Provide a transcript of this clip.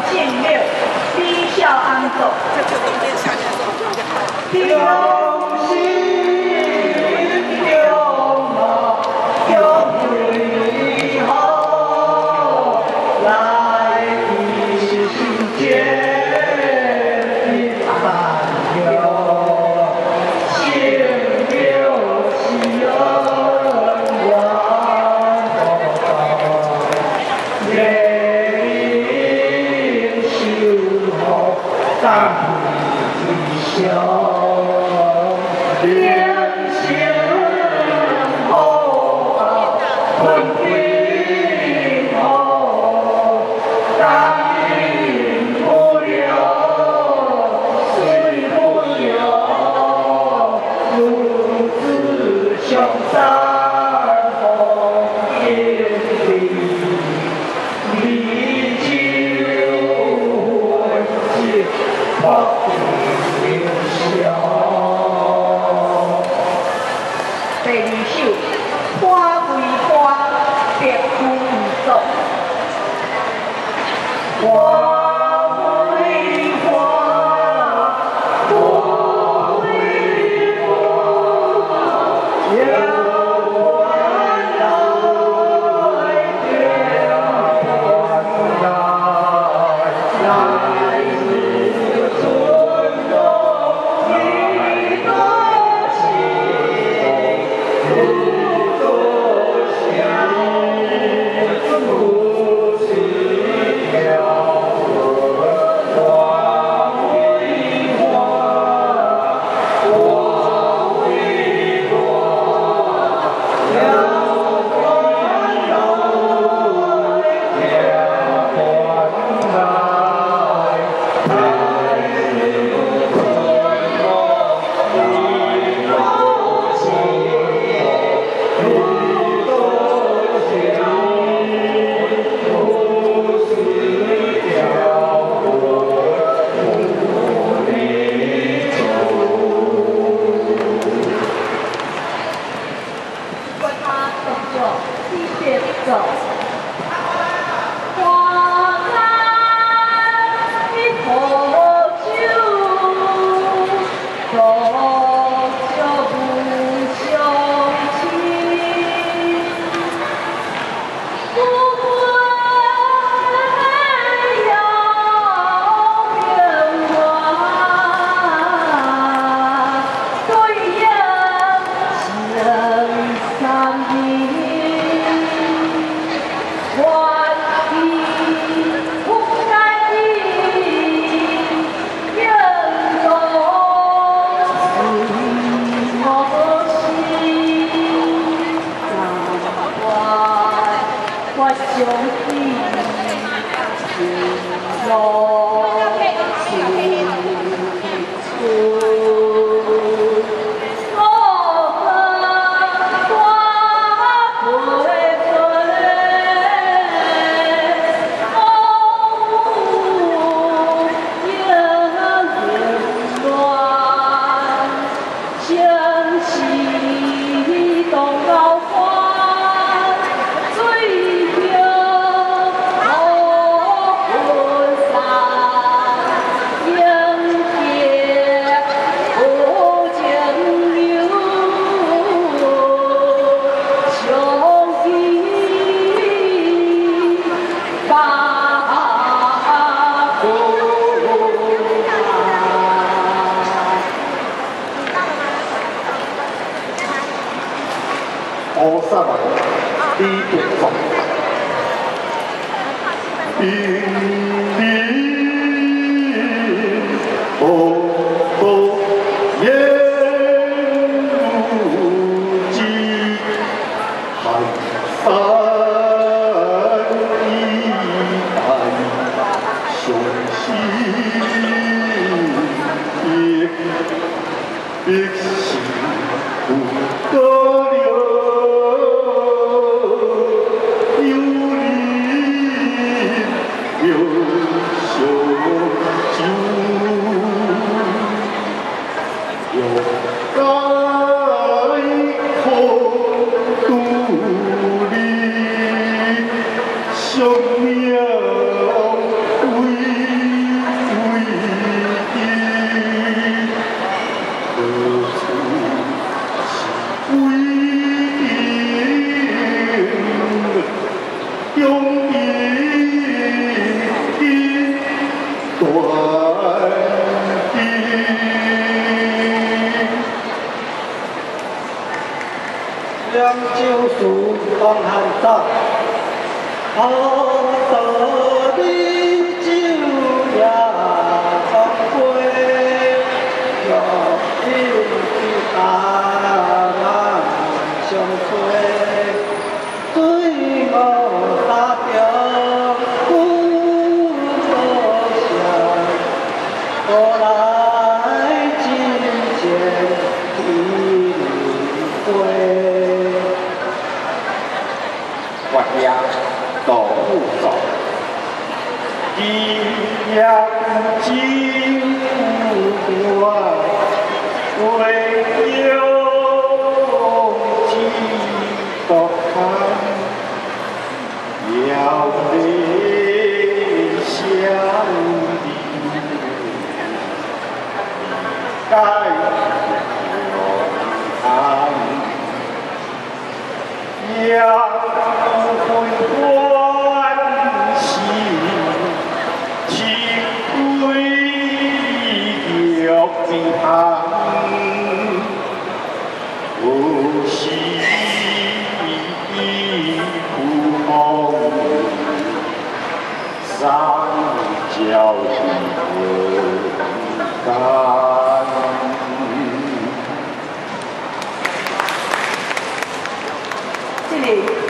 敬六，李孝安总。用心用脑用最好，来提醒见的朋友，请留心恩望，热烈守候，当理想。 良心好，困归好，但愿不了，虽不了，如此相山红艳丽，历久见花留香。 第二首，花为花，别归总。花为花，花为花，要还来，要还来，来日春风一个情。 不多想，不是条花为花，花为花，要还来，要还来，来日春风一个情。 走，花开一壶酒，多少不相亲。不管遥变化，对呀，情三意。 欢喜福在意，人中是我心，我相信是我情处。 菩萨们，你别走，因你不言如今，寒山一旦雄心，别心不得了。 有将旧事往汉走，好道理酒也放杯，若饮大人相催，醉我打着苦多香，何来金钱一回？我也道不走，一样金我唯有几多看，要泪相依，该我安。要分欢喜，情归玉行，有时苦空，三角干。这里。